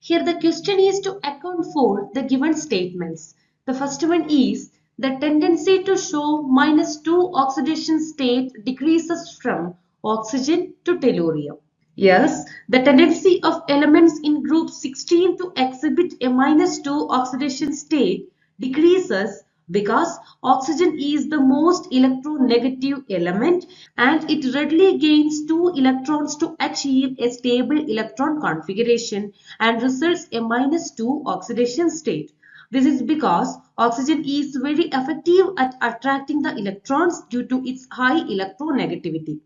Here the question is to account for the given statements. The first one is the tendency to show -2 oxidation state decreases from oxygen to tellurium. Yes, the tendency of elements in group 16 to exhibit a -2 oxidation state decreases because oxygen is the most electronegative element and it readily gains 2 electrons to achieve a stable electron configuration and results a -2 oxidation state. This is because oxygen is very effective at attracting the electrons due to its high electronegativity.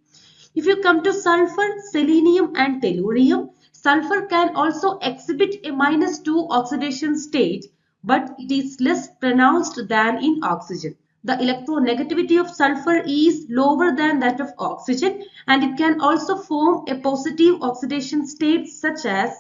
If you come to sulfur, selenium and tellurium, sulfur can also exhibit a -2 oxidation state, but it is less pronounced than in oxygen. The electronegativity of sulfur is lower than that of oxygen and it can also form a positive oxidation state such as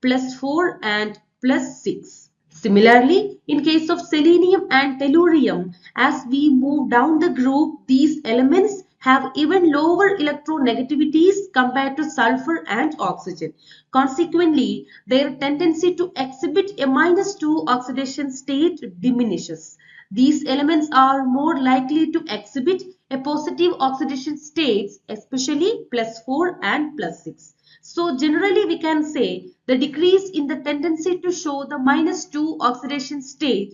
+4 and +6. Similarly, in case of selenium and tellurium, as we move down the group, these elements have even lower electronegativities compared to sulfur and oxygen. Consequently, their tendency to exhibit a -2 oxidation state diminishes. These elements are more likely to exhibit a positive oxidation states, especially +4 and +6. So generally we can say the decrease in the tendency to show the -2 oxidation state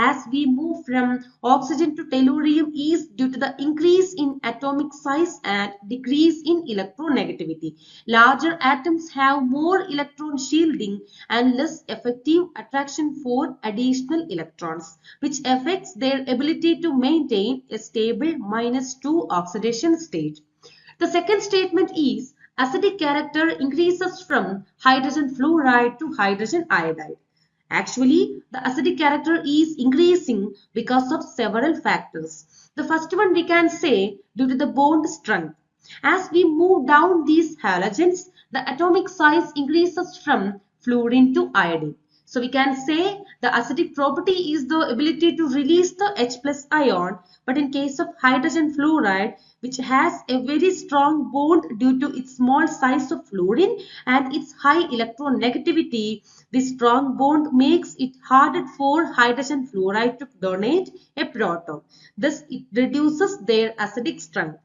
as we move from oxygen to tellurium is due to the increase in atomic size and decrease in electronegativity. Larger atoms have more electron shielding and less effective attraction for additional electrons, which affects their ability to maintain a stable -2 oxidation state. The second statement is acidic character increases from hydrogen fluoride to hydrogen iodide. Actually, the acidic character is increasing because of several factors. The first one we can say due to the bond strength. As we move down these halogens, the atomic size increases from fluorine to iodine. So we can say the acidic property is the ability to release the H plus ion, but in case of hydrogen fluoride, which has a very strong bond due to its small size of fluorine and its high electronegativity, this strong bond makes it harder for hydrogen fluoride to donate a proton. Thus, it reduces their acidic strength.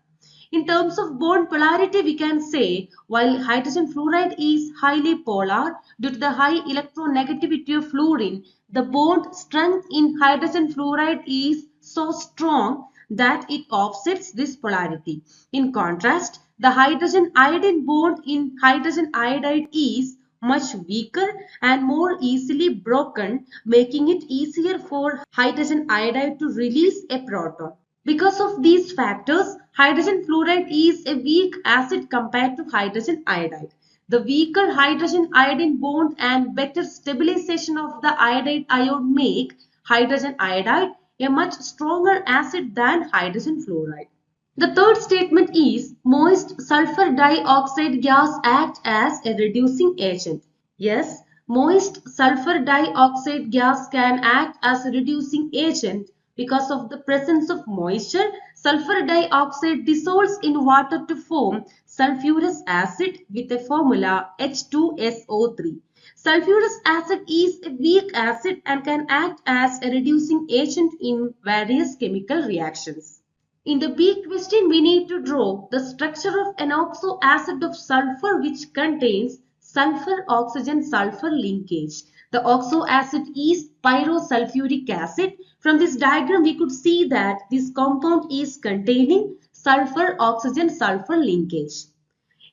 In terms of bond polarity, we can say while hydrogen fluoride is highly polar due to the high electronegativity of fluorine, the bond strength in hydrogen fluoride is so strong that it offsets this polarity. In contrast, the hydrogen iodine bond in hydrogen iodide is much weaker and more easily broken, making it easier for hydrogen iodide to release a proton. Because of these factors, hydrogen fluoride is a weak acid compared to hydrogen iodide. The weaker hydrogen iodine bond and better stabilization of the iodide ion make hydrogen iodide a much stronger acid than hydrogen fluoride. The third statement is moist sulfur dioxide gas acts as a reducing agent. Yes, moist sulfur dioxide gas can act as a reducing agent because of the presence of moisture. Sulfur dioxide dissolves in water to form sulfurous acid with a formula H2SO3. Sulfurous acid is a weak acid and can act as a reducing agent in various chemical reactions. In the B question, we need to draw the structure of an oxo acid of sulfur which contains sulfur-oxygen-sulfur linkage. The oxo acid is pyrosulfuric acid. From this diagram, we could see that this compound is containing sulfur-oxygen-sulfur linkage.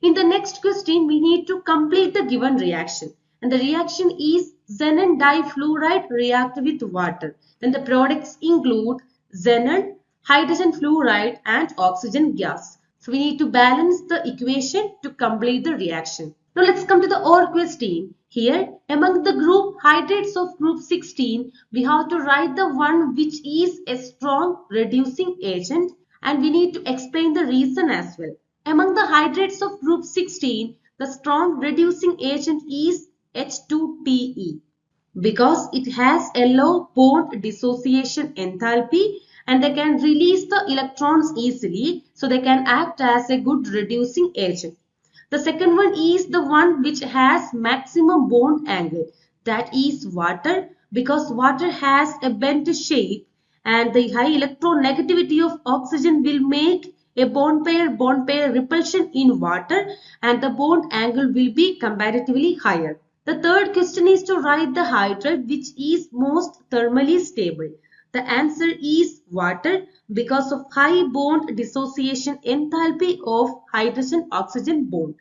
In the next question, we need to complete the given reaction. And the reaction is xenon difluoride react with water. Then the products include xenon, hydrogen fluoride and oxygen gas. So we need to balance the equation to complete the reaction. Now let's come to the OR question. Here among the group hydrates of group 16, we have to write the one which is a strong reducing agent and we need to explain the reason as well. Among the hydrates of group 16, the strong reducing agent is H2TE because it has a low bond dissociation enthalpy and they can release the electrons easily, so they can act as a good reducing agent. The second one is the one which has maximum bond angle. That is water, because water has a bent shape and the high electronegativity of oxygen will make a bond pair repulsion in water, and the bond angle will be comparatively higher. The third question is to write the hydride which is most thermally stable. The answer is water, because of high bond dissociation enthalpy of hydrogen-oxygen bond.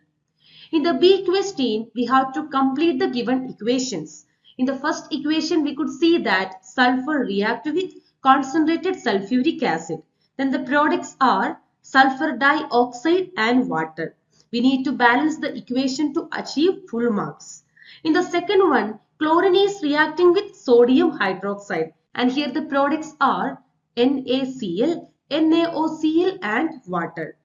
In the B question, we have to complete the given equations. In the first equation, we could see that sulfur react with concentrated sulfuric acid. Then the products are sulfur dioxide and water. We need to balance the equation to achieve full marks. In the second one, chlorine is reacting with sodium hydroxide, and here the products are NaCl, NaOCl and water.